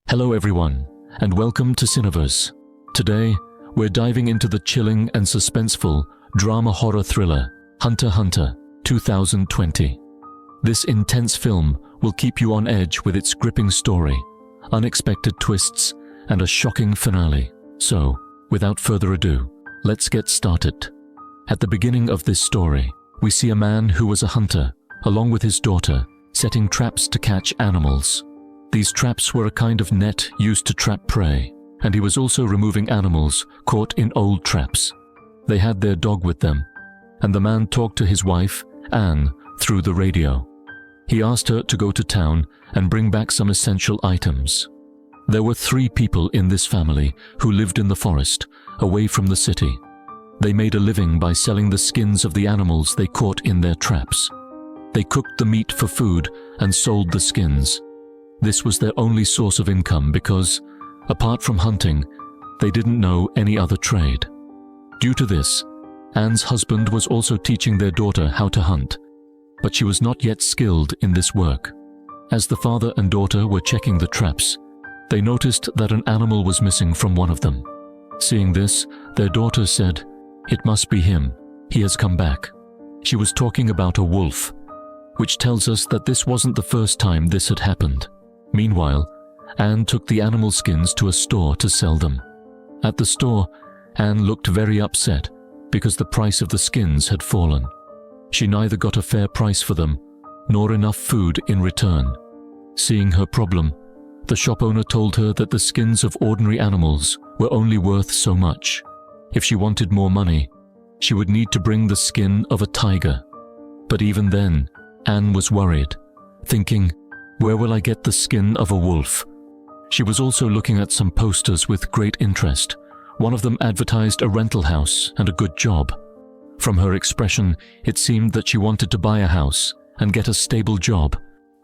Hello everyone, and welcome to Cineverse. Today, we're diving into the chilling and suspenseful drama horror thriller, Hunter x Hunter, 2020. This intense film will keep you on edge with its gripping story, unexpected twists, and a shocking finale. So, without further ado, let's get started. At the beginning of this story, we see a man who was a hunter, along with his daughter, setting traps to catch animals. These traps were a kind of net used to trap prey, and he was also removing animals caught in old traps. They had their dog with them, and the man talked to his wife, Anne, through the radio. He asked her to go to town and bring back some essential items. There were 3 people in this family who lived in the forest, away from the city. They made a living by selling the skins of the animals they caught in their traps. They cooked the meat for food and sold the skins. This was their only source of income because, apart from hunting, they didn't know any other trade. Due to this, Anne's husband was also teaching their daughter how to hunt, but she was not yet skilled in this work. As the father and daughter were checking the traps, they noticed that an animal was missing from one of them. Seeing this, their daughter said, "It must be him. He has come back." She was talking about a wolf, which tells us that this wasn't the first time this had happened. Meanwhile, Anne took the animal skins to a store to sell them. At the store, Anne looked very upset because the price of the skins had fallen. She neither got a fair price for them, nor enough food in return. Seeing her problem, the shop owner told her that the skins of ordinary animals were only worth so much. If she wanted more money, she would need to bring the skin of a tiger. But even then, Anne was worried, thinking, "Where will I get the skin of a wolf?" She was also looking at some posters with great interest. One of them advertised a rental house and a good job. From her expression, it seemed that she wanted to buy a house and get a stable job,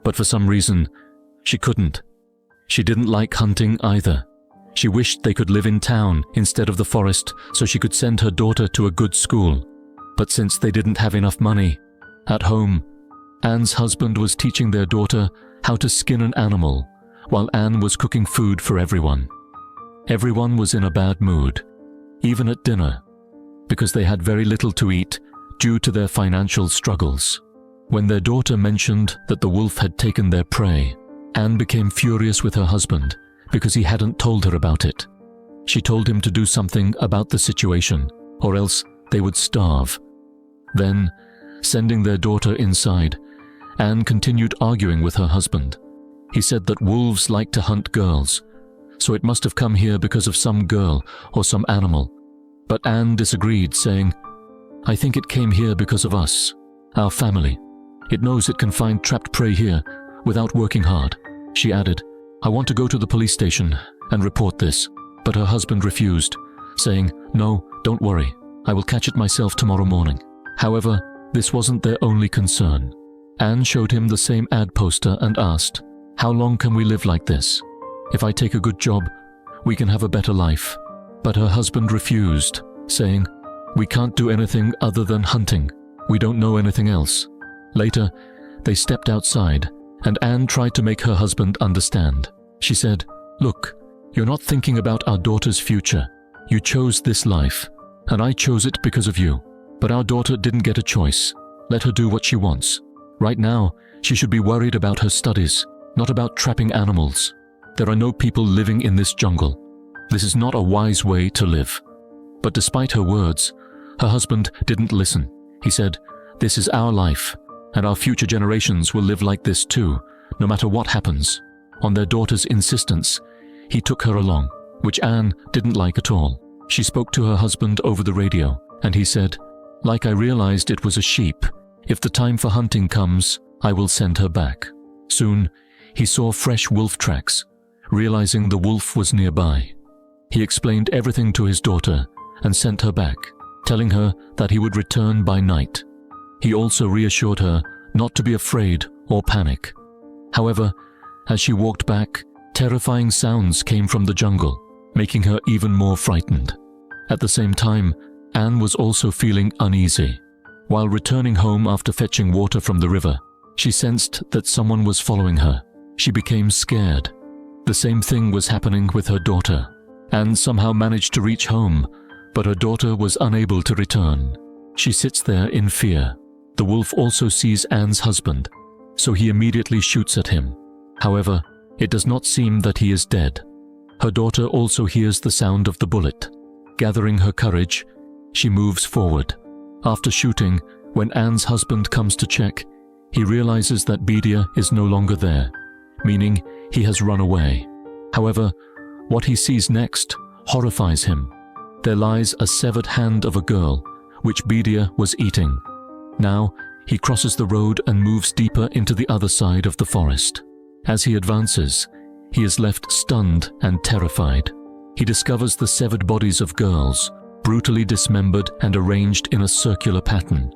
but for some reason, she couldn't. She didn't like hunting either. She wished they could live in town instead of the forest so she could send her daughter to a good school. But since they didn't have enough money, at home, Anne's husband was teaching their daughter how to skin an animal, while Anne was cooking food for everyone. Everyone was in a bad mood, even at dinner, because they had very little to eat due to their financial struggles. When their daughter mentioned that the wolf had taken their prey, Anne became furious with her husband because he hadn't told her about it. She told him to do something about the situation, or else they would starve. Then, sending their daughter inside, Anne continued arguing with her husband. He said that wolves like to hunt girls, so it must have come here because of some girl or some animal. But Anne disagreed, saying, "I think it came here because of us, our family. It knows it can find trapped prey here without working hard." She added, "I want to go to the police station and report this," but her husband refused, saying, "No, don't worry, I will catch it myself tomorrow morning." However, this wasn't their only concern. Anne showed him the same ad poster and asked, "How long can we live like this? If I take a good job, we can have a better life." But her husband refused, saying, "We can't do anything other than hunting. We don't know anything else." Later, they stepped outside, and Anne tried to make her husband understand. She said, "Look, you're not thinking about our daughter's future. You chose this life, and I chose it because of you. But our daughter didn't get a choice. Let her do what she wants. Right now, she should be worried about her studies, not about trapping animals. There are no people living in this jungle. This is not a wise way to live." But despite her words, her husband didn't listen. He said, "This is our life, and our future generations will live like this too, no matter what happens." On their daughter's insistence, he took her along, which Anne didn't like at all. She spoke to her husband over the radio, and he said, "Like I realized it was a sheep. If the time for hunting comes, I will send her back." Soon, he saw fresh wolf tracks, realizing the wolf was nearby. He explained everything to his daughter and sent her back, telling her that he would return by night. He also reassured her not to be afraid or panic. However, as she walked back, terrifying sounds came from the jungle, making her even more frightened. At the same time, Anne was also feeling uneasy. While returning home after fetching water from the river, she sensed that someone was following her. She became scared. The same thing was happening with her daughter. Anne somehow managed to reach home, but her daughter was unable to return. She sits there in fear. The wolf also sees Anne's husband, so he immediately shoots at him. However, it does not seem that he is dead. Her daughter also hears the sound of the bullet. Gathering her courage, she moves forward. After shooting, when Anne's husband comes to check, he realizes that Bedia is no longer there, meaning he has run away. However, what he sees next horrifies him. There lies a severed hand of a girl, which Bedia was eating. Now, he crosses the road and moves deeper into the other side of the forest. As he advances, he is left stunned and terrified. He discovers the severed bodies of girls, brutally dismembered and arranged in a circular pattern.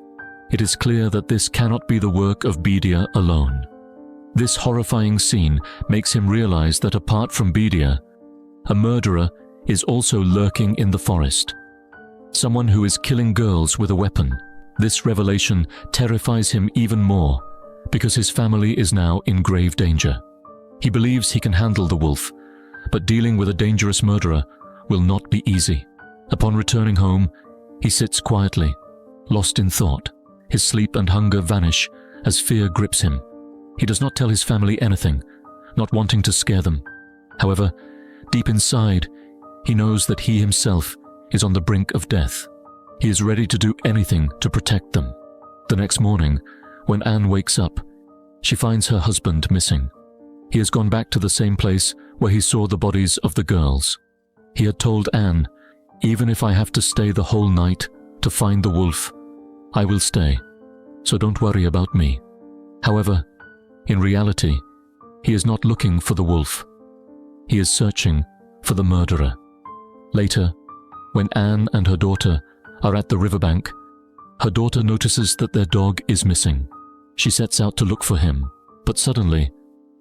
It is clear that this cannot be the work of Bedia alone. This horrifying scene makes him realize that apart from Bedia, a murderer is also lurking in the forest. Someone who is killing girls with a weapon. This revelation terrifies him even more, because his family is now in grave danger. He believes he can handle the wolf, but dealing with a dangerous murderer will not be easy. Upon returning home, he sits quietly, lost in thought. His sleep and hunger vanish as fear grips him. He does not tell his family anything, not wanting to scare them. However, deep inside, he knows that he himself is on the brink of death. He is ready to do anything to protect them. The next morning, when Anne wakes up, she finds her husband missing. He has gone back to the same place where he saw the bodies of the girls. He had told Anne, "Even if I have to stay the whole night to find the wolf, I will stay, so don't worry about me." However, in reality, he is not looking for the wolf. He is searching for the murderer. Later, when Anne and her daughter are at the riverbank, her daughter notices that their dog is missing. She sets out to look for him, but suddenly,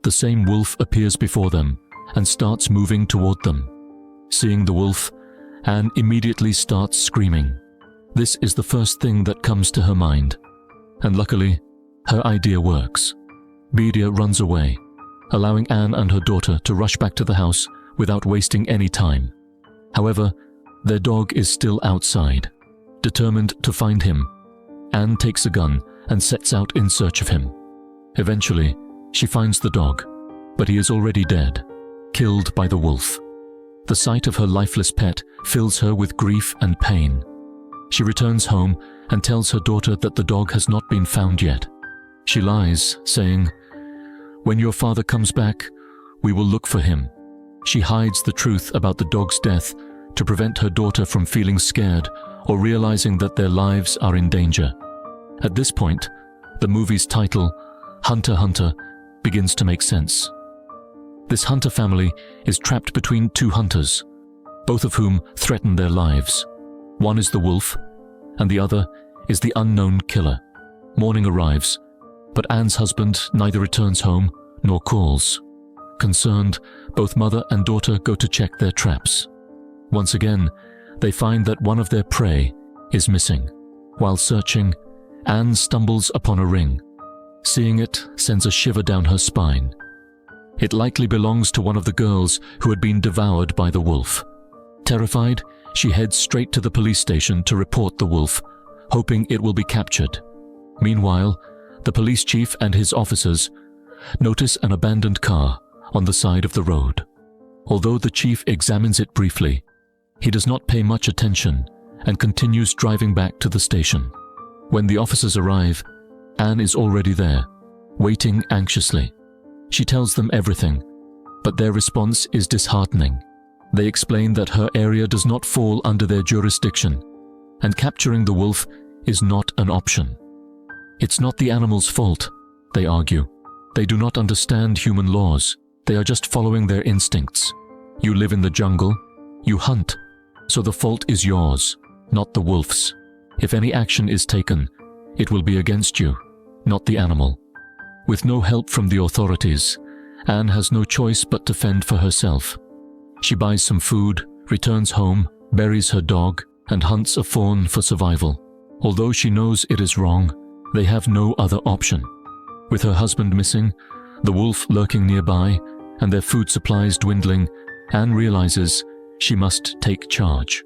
the same wolf appears before them and starts moving toward them. Seeing the wolf, Anne immediately starts screaming. This is the first thing that comes to her mind, and luckily, her idea works. Bedia runs away, allowing Anne and her daughter to rush back to the house without wasting any time. However, their dog is still outside. Determined to find him, Anne takes a gun and sets out in search of him. Eventually, she finds the dog, but he is already dead, killed by the wolf. The sight of her lifeless pet fills her with grief and pain. She returns home and tells her daughter that the dog has not been found yet. She lies, saying, "When your father comes back, we will look for him." She hides the truth about the dog's death to prevent her daughter from feeling scared or realizing that their lives are in danger. At this point, the movie's title, Hunter x Hunter, begins to make sense. This hunter family is trapped between two hunters, both of whom threaten their lives. One is the wolf, and the other is the unknown killer. Morning arrives, but Anne's husband neither returns home nor calls. Concerned, both mother and daughter go to check their traps. Once again, they find that one of their prey is missing. While searching, Anne stumbles upon a ring. Seeing it sends a shiver down her spine. It likely belongs to one of the girls who had been devoured by the wolf. Terrified, she heads straight to the police station to report the wolf, hoping it will be captured. Meanwhile, the police chief and his officers notice an abandoned car on the side of the road. Although the chief examines it briefly, he does not pay much attention and continues driving back to the station. When the officers arrive, Anne is already there, waiting anxiously. She tells them everything, but their response is disheartening. They explain that her area does not fall under their jurisdiction, and capturing the wolf is not an option. It's not the animal's fault, they argue. They do not understand human laws. They are just following their instincts. You live in the jungle, you hunt, so the fault is yours, not the wolf's. If any action is taken, it will be against you, not the animal. With no help from the authorities, Anne has no choice but to fend for herself. She buys some food, returns home, buries her dog, and hunts a fawn for survival. Although she knows it is wrong, they have no other option. With her husband missing, the wolf lurking nearby, and their food supplies dwindling, Anne realizes she must take charge.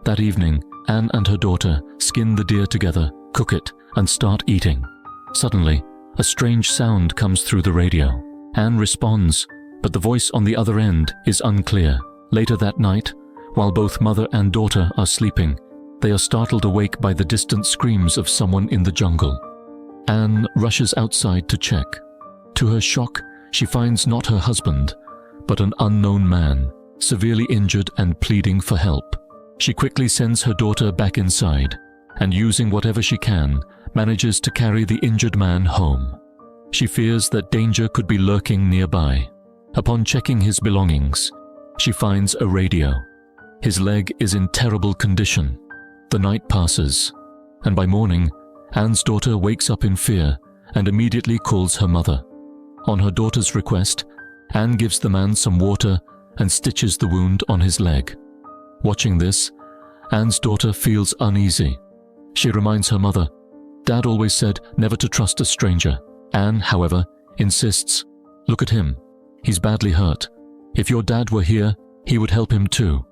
That evening, Anne and her daughter skin the deer together, cook it, and start eating. Suddenly, a strange sound comes through the radio. Anne responds, but the voice on the other end is unclear. Later that night, while both mother and daughter are sleeping, they are startled awake by the distant screams of someone in the jungle. Anne rushes outside to check. To her shock, she finds not her husband, but an unknown man, severely injured and pleading for help. She quickly sends her daughter back inside, and using whatever she can, manages to carry the injured man home. She fears that danger could be lurking nearby. Upon checking his belongings, she finds a radio. His leg is in terrible condition. The night passes, and by morning, Anne's daughter wakes up in fear and immediately calls her mother. On her daughter's request, Anne gives the man some water and stitches the wound on his leg. Watching this, Anne's daughter feels uneasy. She reminds her mother, "Dad always said never to trust a stranger." Anne, however, insists, "Look at him. He's badly hurt. If your dad were here, he would help him too."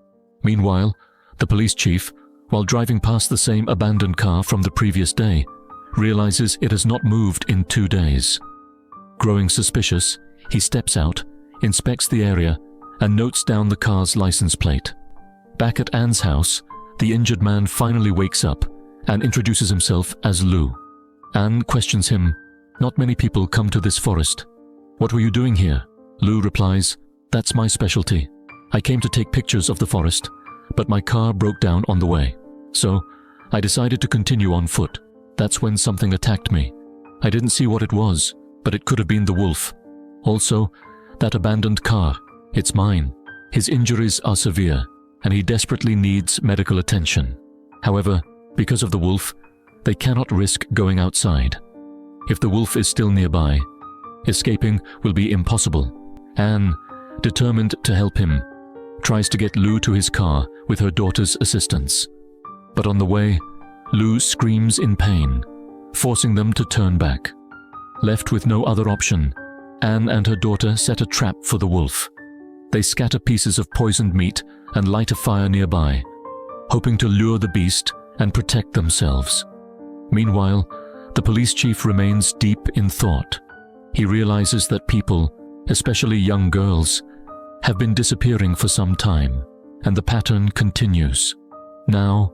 Meanwhile, the police chief, while driving past the same abandoned car from the previous day, realizes it has not moved in 2 days. Growing suspicious, he steps out, inspects the area, and notes down the car's license plate. Back at Anne's house, the injured man finally wakes up and introduces himself as Lou. Anne questions him, "Not many people come to this forest. What were you doing here?" Lou replies, "That's my specialty. I came to take pictures of the forest, but my car broke down on the way. So, I decided to continue on foot. That's when something attacked me. I didn't see what it was, but it could have been the wolf. Also, that abandoned car, it's mine. His injuries are severe, and he desperately needs medical attention. However, because of the wolf, they cannot risk going outside. If the wolf is still nearby, escaping will be impossible." Anne, determined to help him, tries to get Lou to his car with her daughter's assistance. But on the way, Lou screams in pain, forcing them to turn back. Left with no other option, Anne and her daughter set a trap for the wolf. They scatter pieces of poisoned meat and light a fire nearby, hoping to lure the beast and protect themselves. Meanwhile, the police chief remains deep in thought. He realizes that people, especially young girls, have been disappearing for some time, and the pattern continues. Now,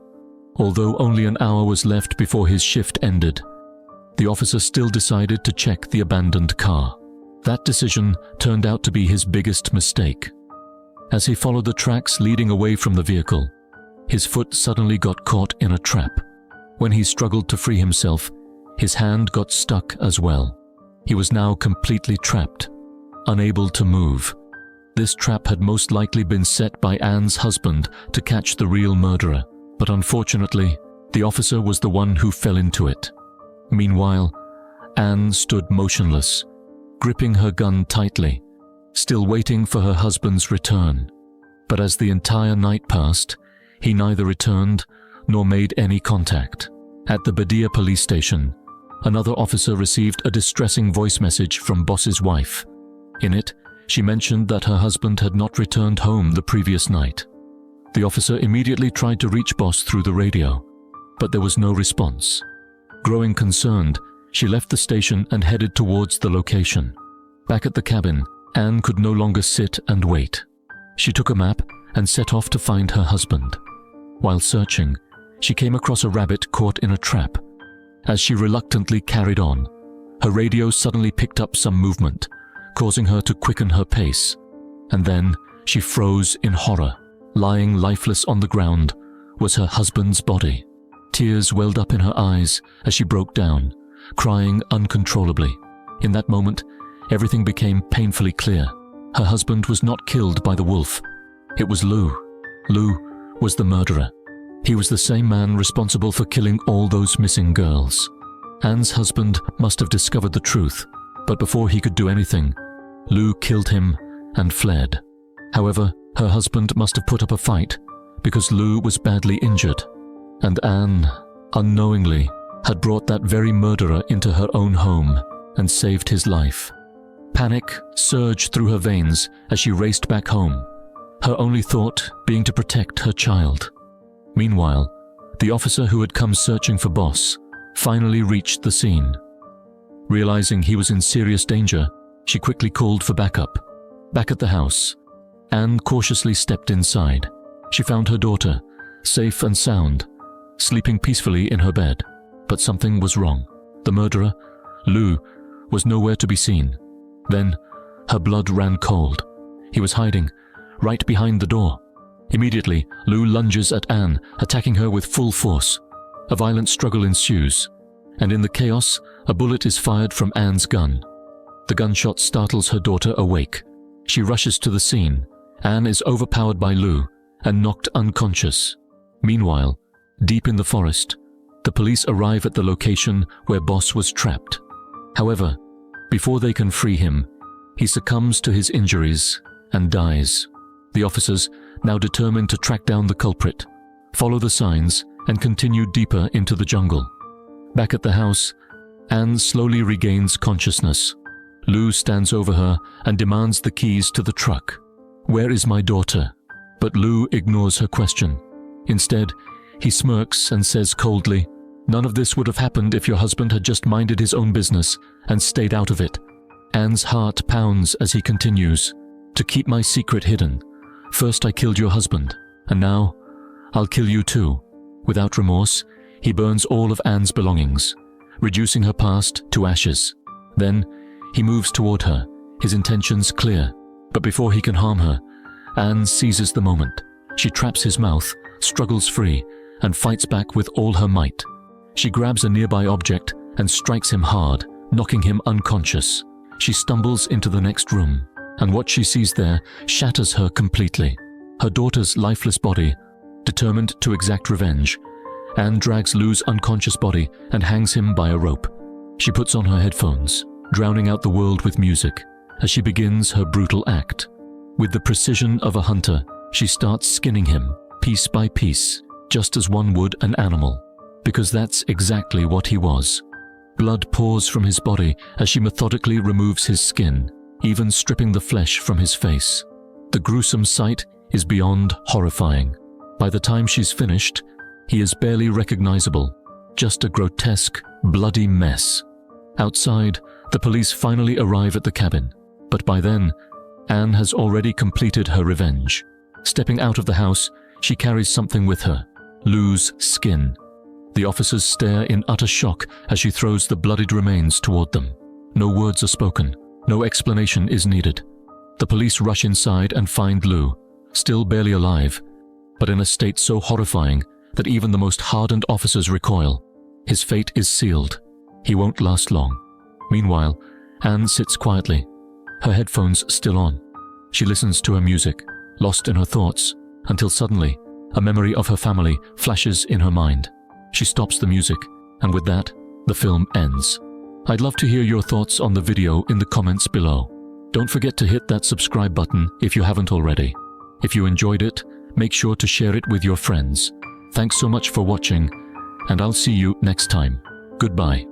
although only an hour was left before his shift ended, the officer still decided to check the abandoned car. That decision turned out to be his biggest mistake. As he followed the tracks leading away from the vehicle, his foot suddenly got caught in a trap. When he struggled to free himself, his hand got stuck as well. He was now completely trapped, unable to move. This trap had most likely been set by Anne's husband to catch the real murderer, but unfortunately, the officer was the one who fell into it. Meanwhile, Anne stood motionless, gripping her gun tightly, still waiting for her husband's return. But as the entire night passed, he neither returned nor made any contact. At the Badia police station, another officer received a distressing voice message from Boss's wife. In it, she mentioned that her husband had not returned home the previous night. The officer immediately tried to reach Boss through the radio, but there was no response. Growing concerned, she left the station and headed towards the location. Back at the cabin, Anne could no longer sit and wait. She took a map and set off to find her husband. While searching, she came across a rabbit caught in a trap. As she reluctantly carried on, her radio suddenly picked up some movement, causing her to quicken her pace. And then she froze in horror. Lying lifeless on the ground was her husband's body. Tears welled up in her eyes as she broke down, crying uncontrollably. In that moment, everything became painfully clear. Her husband was not killed by the wolf. It was Lou. Lou was the murderer. He was the same man responsible for killing all those missing girls. Anne's husband must have discovered the truth, but before he could do anything, Lou killed him and fled. However, her husband must have put up a fight because Lou was badly injured, and Anne, unknowingly, had brought that very murderer into her own home and saved his life. Panic surged through her veins as she raced back home, her only thought being to protect her child. Meanwhile, the officer who had come searching for Boss finally reached the scene. Realizing he was in serious danger, she quickly called for backup. Back at the house, Anne cautiously stepped inside. She found her daughter, safe and sound, sleeping peacefully in her bed. But something was wrong. The murderer, Lou, was nowhere to be seen. Then, her blood ran cold. He was hiding, right behind the door. Immediately, Lou lunges at Anne, attacking her with full force. A violent struggle ensues, and in the chaos, a bullet is fired from Anne's gun. The gunshot startles her daughter awake. She rushes to the scene. Anne is overpowered by Lou and knocked unconscious. Meanwhile, deep in the forest, the police arrive at the location where Boss was trapped. However, before they can free him, he succumbs to his injuries and dies. The officers, now determined to track down the culprit, follow the signs and continue deeper into the jungle. Back at the house, Anne slowly regains consciousness. Lou stands over her and demands the keys to the truck. "Where is my daughter?" But Lou ignores her question. Instead, he smirks and says coldly, "None of this would have happened if your husband had just minded his own business and stayed out of it." Anne's heart pounds as he continues, "To keep my secret hidden. First I killed your husband, and now I'll kill you too." Without remorse, he burns all of Anne's belongings, reducing her past to ashes. Then, he moves toward her, his intentions clear. But before he can harm her, Anne seizes the moment. She traps his mouth, struggles free, and fights back with all her might. She grabs a nearby object and strikes him hard, knocking him unconscious. She stumbles into the next room, and what she sees there shatters her completely. Her daughter's lifeless body, determined to exact revenge, Anne drags Lou's unconscious body and hangs him by a rope. She puts on her headphones, drowning out the world with music, as she begins her brutal act. With the precision of a hunter, she starts skinning him, piece by piece, just as one would an animal, because that's exactly what he was. Blood pours from his body as she methodically removes his skin, even stripping the flesh from his face. The gruesome sight is beyond horrifying. By the time she's finished, he is barely recognizable, just a grotesque, bloody mess. Outside, the police finally arrive at the cabin, but by then, Anne has already completed her revenge. Stepping out of the house, she carries something with her, Lou's skin. The officers stare in utter shock as she throws the bloodied remains toward them. No words are spoken, no explanation is needed. The police rush inside and find Lou, still barely alive, but in a state so horrifying that even the most hardened officers recoil. His fate is sealed. He won't last long. Meanwhile, Anne sits quietly, her headphones still on. She listens to her music, lost in her thoughts, until suddenly, a memory of her family flashes in her mind. She stops the music, and with that, the film ends. I'd love to hear your thoughts on the video in the comments below. Don't forget to hit that subscribe button if you haven't already. If you enjoyed it, make sure to share it with your friends. Thanks so much for watching, and I'll see you next time. Goodbye.